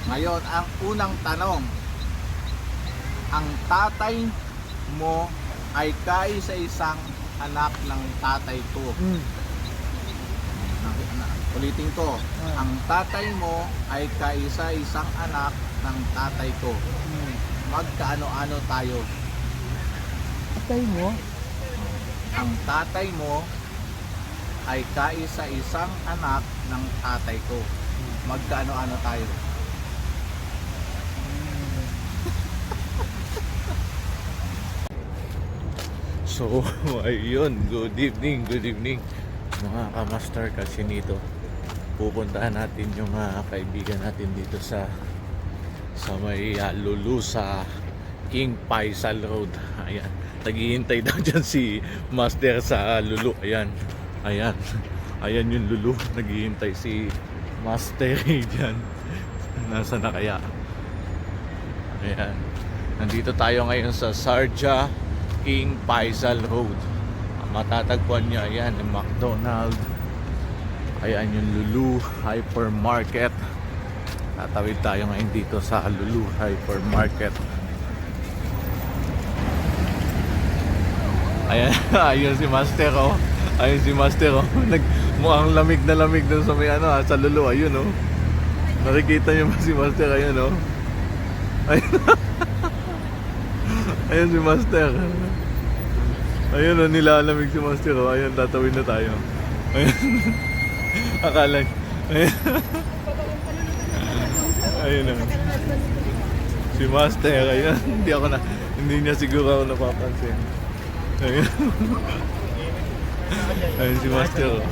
Ngayon, ang unang tanong, ang tatay mo ay kaisa-isang anak ng tatay ko. Ulitin ko, ang tatay mo ay kaisa-isang anak ng tatay ko. Magkaano-ano tayo? Tatay mo? Ang tatay mo ay kaisa-isang anak ng tatay ko. Magkaano-ano tayo? So, ayun, good evening mga kamaster. Kasi nito pupuntahan natin yung kaibigan natin dito sa may Lulu sa King Faisal Road. Ayan, naghihintay daw dyan si Master sa Lulu. Ayan yung Lulu, naghihintay si Master dyan. Nasaan na kaya? Ayan, nandito tayo ngayon sa Sharjah King Faisal Road. Matatagpuan nyo, ayan, yung McDonald's, ayan yung Lulu Hypermarket. Tatawid tayo ngayon dito sa Lulu Hypermarket. Ayan, ayun si Master, oh. Ayun si Master, oh. Mukhang lamig na lamig dun sa may sa Lulu, ayun, oh. Nakikita nyo ba si Master, ayun, oh. Ayun. Ayun si Master. Ayun, oh, nilalamig si Master, oh. Ayun, tatawid na tayo. Ayun. Akala. Ayun. Ayun, oh. Si Master, ayun. Hindi niya siguro ako napapansin. Ayun. Ayun si Master, oh.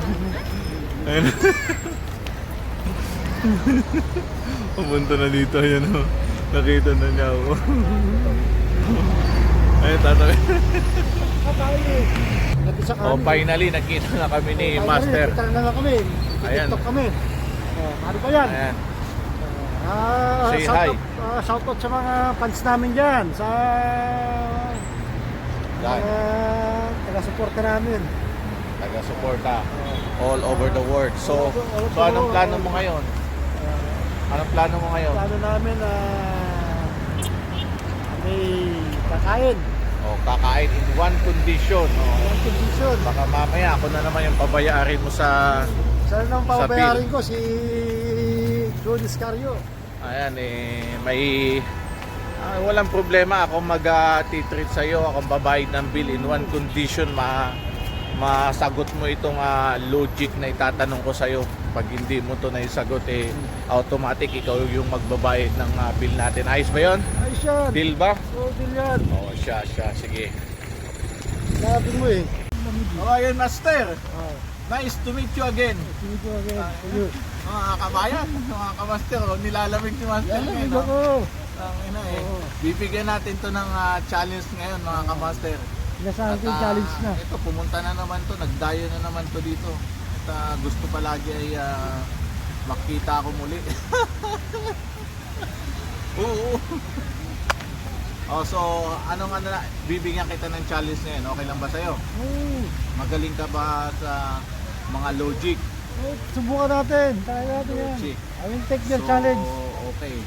Ayun. Pumunta na dito, ayun, oh. Nakita na niya ako. Ayun, tatawid. Oh, finally nakita na kami ni Master. Nakita na kami. Ayan. TikTok kami. Ano pa yan? Ayan. Say hi. Shout out sa mga fans namin dyan. Sa taga-suporta namin. Taga-suporta all over the world. So anong plano mo ngayon? Anong plano mo ngayon? Plano namin may kakain. Kakain in one condition. One condition. Baka mamaya ako na naman yung pabayaarin mo sa Sana nang pabayarin ko si Joe Discario. Ayan, may walang problema ako mag-treat sa iyo. Akong babayad ng bill in one condition. Masagot mo itong logic na itatanong ko sa iyo. Pag hindi mo to naisagot, automatic ikaw yung magbabayad ng bill natin. Ayos ba yun? Ayos yan. Deal ba? Oo, deal yan. Siya, sige. Sabi mo eh. Ayun, Master. Nice to meet you again. Sige ko again. Mga kabayan, mga kamaster, nilalamig si Master ngayon. Bibigyan natin to ng challenge ngayon, mga kamaster. Inasahan ko yung challenge na. Ito, pumunta na naman to, nagdayo na naman to dito. At gusto palagi ay makita ako muli. Oo. So bibigyan kita ng challenge ngayon. Okay lang ba sa'yo? Oo. Magaling ka ba sa mga logic? Subukan natin. Kaya natin yan. Logic. I will take your challenge. Okay.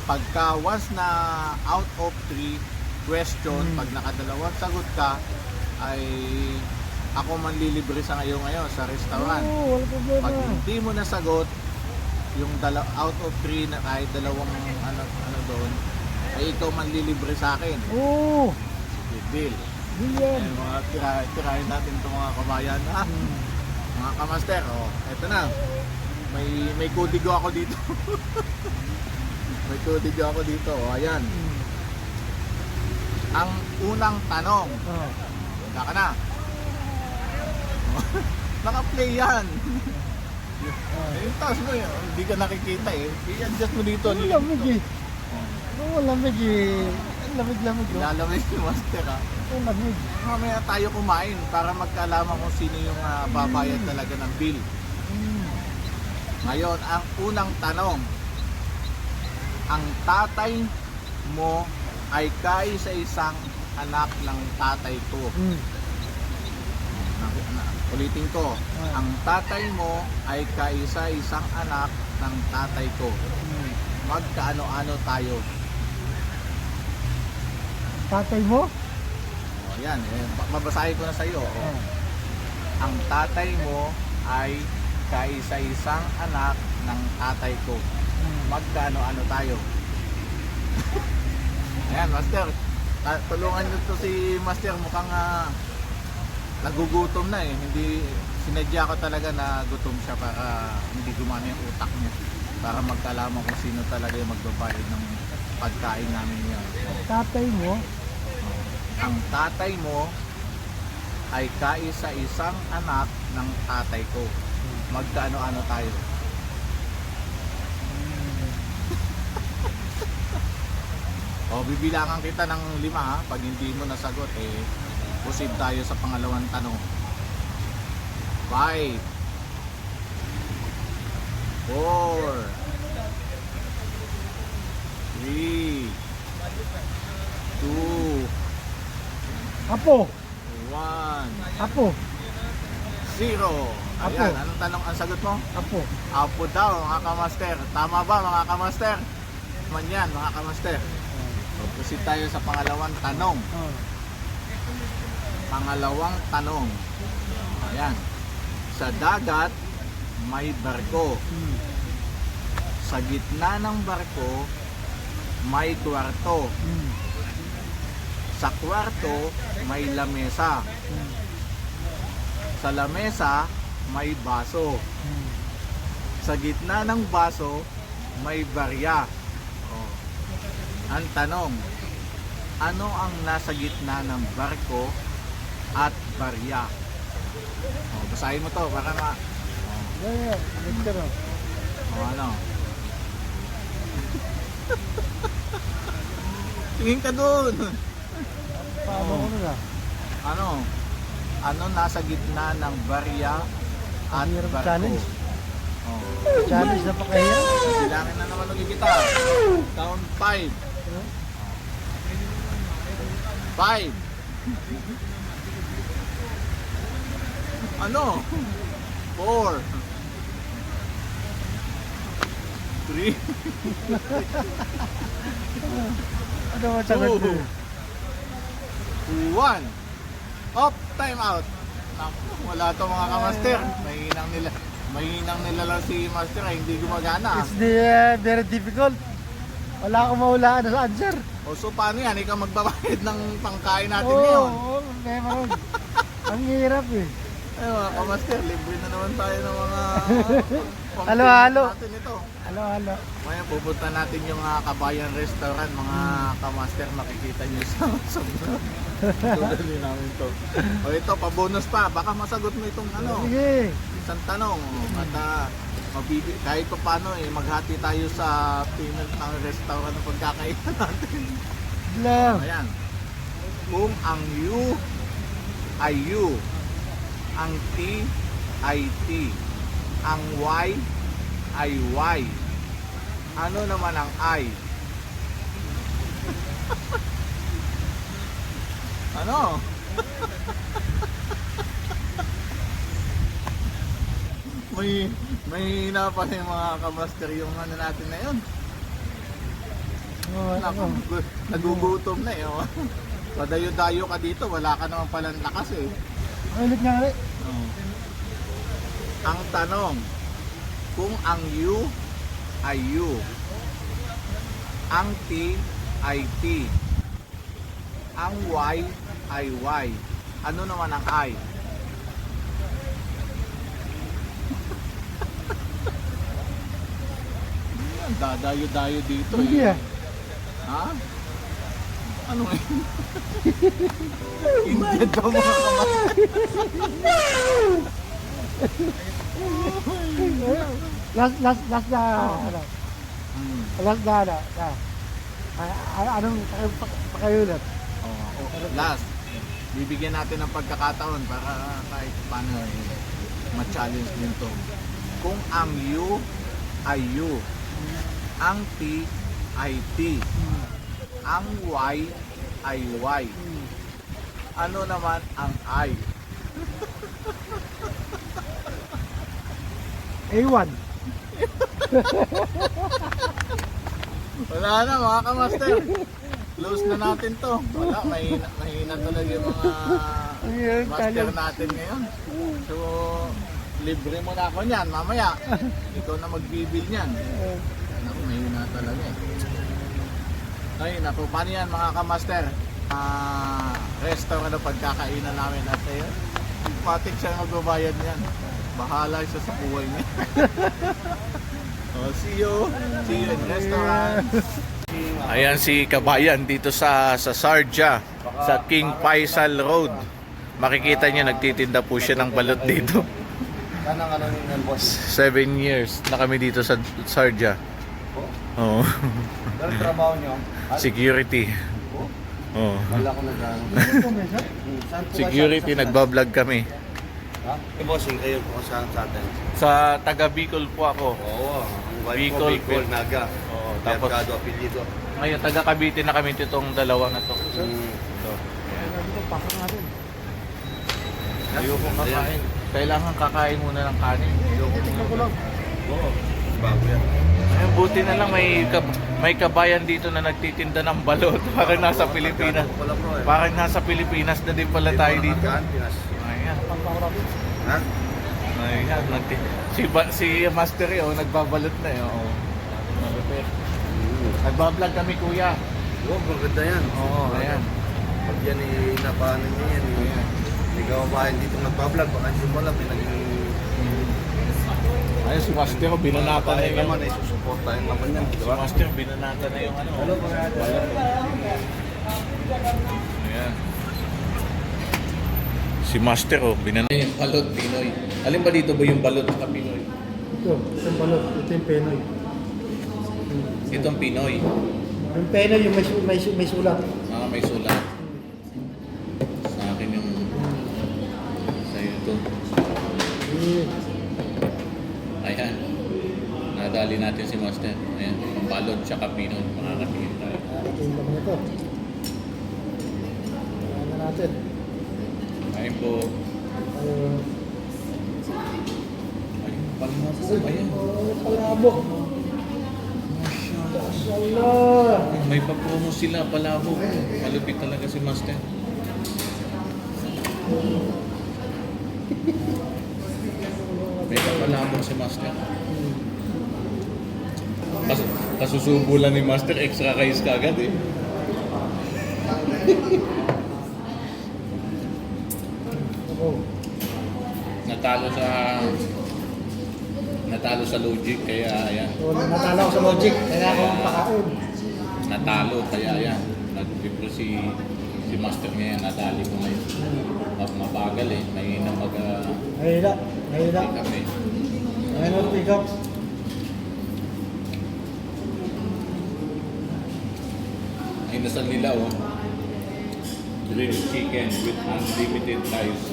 Pagka once na out of 3 question, pag nakadalawang sagot ka, ay ako manlilibre sa ngayon sa restaurant. Oo, wala problema. Pag hindi mo nasagot yung out of 3 na kahit dalawang ano doon, ay ikaw manlilibre sa akin. Oo. Good deal. Billion. Mga tirahin natin itong mga kabayan. Mga kamaster, eto na. May kodigo ako dito. May kodigo ako dito. Ayan. Ang unang tanong. Wala ka na. Naka-play yan. Yung taas mo yun. Hindi ka nakikita eh. I-adjust mo dito. Ang lamig eh. Oo, lamig eh. Lamig-lamig. Lalamig si Master ha. Ang lamig. Mamaya tayo kumain para magkaalaman kung sino yung babayad talaga ng bill. Ngayon, ang unang tanong. Ang tatay mo ay kaisa-isang anak ng tatay ko. Ulitin ko. Ang tatay mo ay kaisa-isang anak ng tatay ko. magkaano-ano tayo. Tatay mo? O, yan, babasahin ko na sa iyo. Ang tatay mo ay kaisa-isang anak ng tatay ko. Magkaano-ano tayo. Ayan, Master. Tulungan nyo to si Master. Mukhang nagugutom na eh. Hindi, sinadya ko talaga na gutom siya para hindi gumana yung utak niya. Para magkalaman kung sino talaga yung magbabayad ng pagkain namin yan. Tatay mo? Ang tatay mo ay kaisa-isang anak ng tatay ko. Magkaano-ano tayo. O, bibilangan kita ng 5 ha. Pag hindi mo nasagot, proceed tayo sa pangalawang tanong. 5 4 3 2 Apo! 1 Apo! 0. Apo. Ayan, anong tanong ang sagot mo? Apo! Apo daw, mga kamaster. Tama ba, mga kamaster? Man yan, mga kamaster. So, proceed tayo sa pangalawang tanong. Pangalawang tanong. Ayan. Sa dagat, may barko. Sa gitna ng barko, may kwarto. Sa kwarto, may lamesa. Sa lamesa, may baso. Sa gitna ng baso, may barya. Oh. Ang tanong, ano ang nasa gitna ng barko at barya? Oh, basahin mo to para Yeah, Victor. ano? Tingin ka dun. Paano ko na? Ano? Ano nasa gitna ng barya at Ang hirap barko? challenge. Oh. Challenge na pa kaya? Silangin na naman ulit kita. Count 5. 5. Ano? 4. 3. Ano mo sagot 2. mo? 1. Off, time out. Naku, wala to mga kamaster. Mahinang nila lang si master ay hindi gumagana. It's very difficult. Wala akong mahulaan sa answer. O so paano yan? Ikaw magbabayad ng pangkain natin ngayon. Oo, meron. Ang hirap eh. Ay mga kamaster, libre na naman tayo ng mga pang- Halo-halo. natin ito. Halo. Ngayon pupunta natin yung Kabayan Restaurant, mga kamaster, makikita nyo sa tudali namin to. O ito, pabonus pa, baka masagot mo itong Sige. isang tanong. At kahit pa paano maghati tayo sa payment ng restaurant ng pagkakainan natin. Lang. Ayan. Kung ang U ay U, ang T ay T, ang Y ay Y, ano naman ang I? Ano? may hina pa yung mga kamaster yung ano natin na yun. Naku, nagugutom na eh. Oh. Padayo-dayo ka dito, wala ka naman palang lakas eh. Ulit nga ulit. Oh. Ang tanong, kung ang U ay U, ang T ay T, ang Y ay Y, ano naman ang I? Yan, dadayo-dayo dito Hindi eh. ah. Ha? Ano eh? India daw mga kamay. Last na ano. Last na ano. Anong pakayulat? Last, bibigyan natin ng pagkakataon para kahit paano ma-challenge din to. Kung ang U ay U, ang T ay T, ang Y ay Y, ano naman ang I? A1. Wala na mga kamaster. Close na natin to. Wala, mahina talaga yung mga master natin ngayon. So, libre mo na ako niyan mamaya. Ikaw na magbibil niyan. Naku, mahina talaga eh. Ay, naku, paano yan mga kamaster? Restaurant na pagkakainan namin at ayun. Patik siya magbabayad niyan. Bahala siya sa buhay niya. Oh, see you in restaurant. Ayan si Kabayan dito sa Sharjah, sa King Faisal Road. Makikita niyo nagtitinda po siya ng balot dito. Kanang ano yung boss? 7 years na kami dito sa Sharjah. Oh. Anong trabaho nyo? Security. Oh. Wala ko nag-ano. Security, nagbablog kami. Ha? Bossing kayo po sa atin. Sa taga Bicol po ako. Oo. Ang wife Bicol, ko, Bicol, Naga. Oo, tapos Mercado, apelido. ngayon taga Cavite na kami itong dalawa na to. So, Pasok natin. ayoko kakain. Kailangan kakain muna ng kanin. Tingnan ko lang. Oo. Bago yan. Ayun, buti na lang may kabayan dito na nagtitinda ng balot. Parang nasa Pilipinas. Wala po eh. Parang nasa Pilipinas na din pala tayo dito. Ayan. Ha? Ayan. Si Master oh, nagbabalot na eh. Oo. Malupit. Nagbablog kami kuya. Oo, maganda yan. Oo, ayan. Pag yan napaano niya yan. Ayan. Hindi ka mabahin dito nagbablog. Baka hindi mo alam. Ayun, si Master oh, binanata na yung naman. Susuportahin naman yan. Si Master binanata na yung ano. Balot. Ayan. Si Master oh, binanata yung balot Pinoy. Alin ba dito ba yung balot na Pinoy? Itong balot. Ito yung Penoy. Itong Pinoy. Yung Penoy yung may sulat. Ah, may sulat. Sa akin yung sa'yo ito. Ayan. Nadali natin si Master. Ayan. Ang balot tsaka Pinoy. Makakatingin tayo. Ito yung laman ito. Ayan na natin. Ayun po. Ayun, palabok. Ayan. Palabok. Mashallah. May papromo sila, palabok. Malupit talaga si Master. May palabok si Master. Kasusubo lang ni Master, extra kays ka agad eh. Natalo sa logic kaya ayan. So, natalo ako sa logic. Kaya ako ang pakaon. Natalo kaya ayan. Nagpipro si Master ngayon, nadali ko na yun. Mabagal eh, may nang Mahila. Mahila. kami. Ayan o, pick up. Ay nasal nila oh. Grilled chicken with unlimited rice.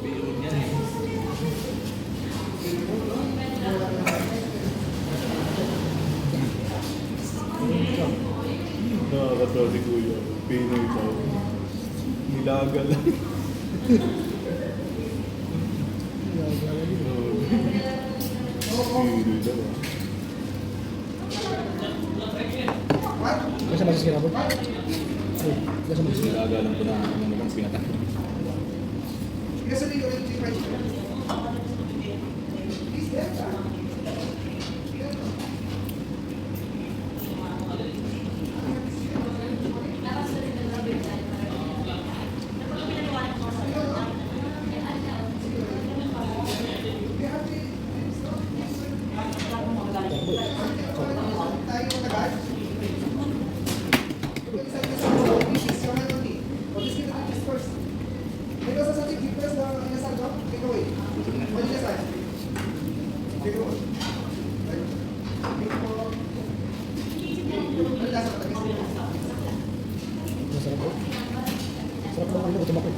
Biro niyan eh. Nakakatawa si Kuya. Pinoy tayo. Nilaga lang. Pinoy daw ah. Basta masas kinabot. Basta masas. Nilaga lang po na ano naman pinatay. Masarap po. Sarap lang ang tumakot.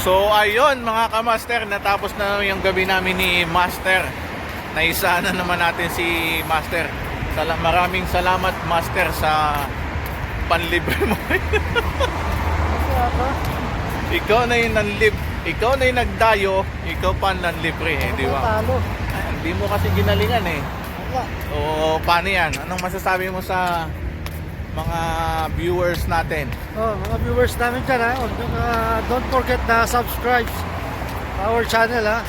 So ayun mga kamaster, natapos na yung gabi namin ni Master. Naisa na naman natin si Master. Maraming salamat Master sa panlibre mo. Ikaw na yung ikaw na yung nagdayo, ikaw pa ang libre eh, di ba? Talo. Ay, hindi mo kasi ginalingan eh. Wala. O paano yan? Anong masasabi mo sa mga viewers natin? Oh, mga viewers namin dyan ha. Don't forget na subscribe our channel ha.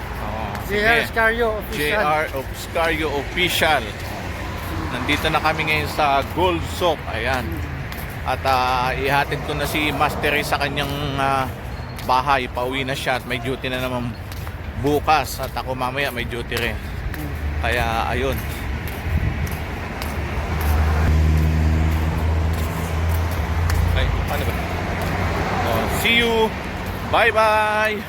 JR Oscario Official. JR Oscario Official. Nandito na kami ngayon sa Gold Soap. Ayan. At ihatid ko na si Master Ray sa kanyang bahay. Pauwi na siya at may duty na naman bukas. At ako mamaya may duty rin. Kaya ayun. Ay, paano ba? Oh, see you. Bye bye.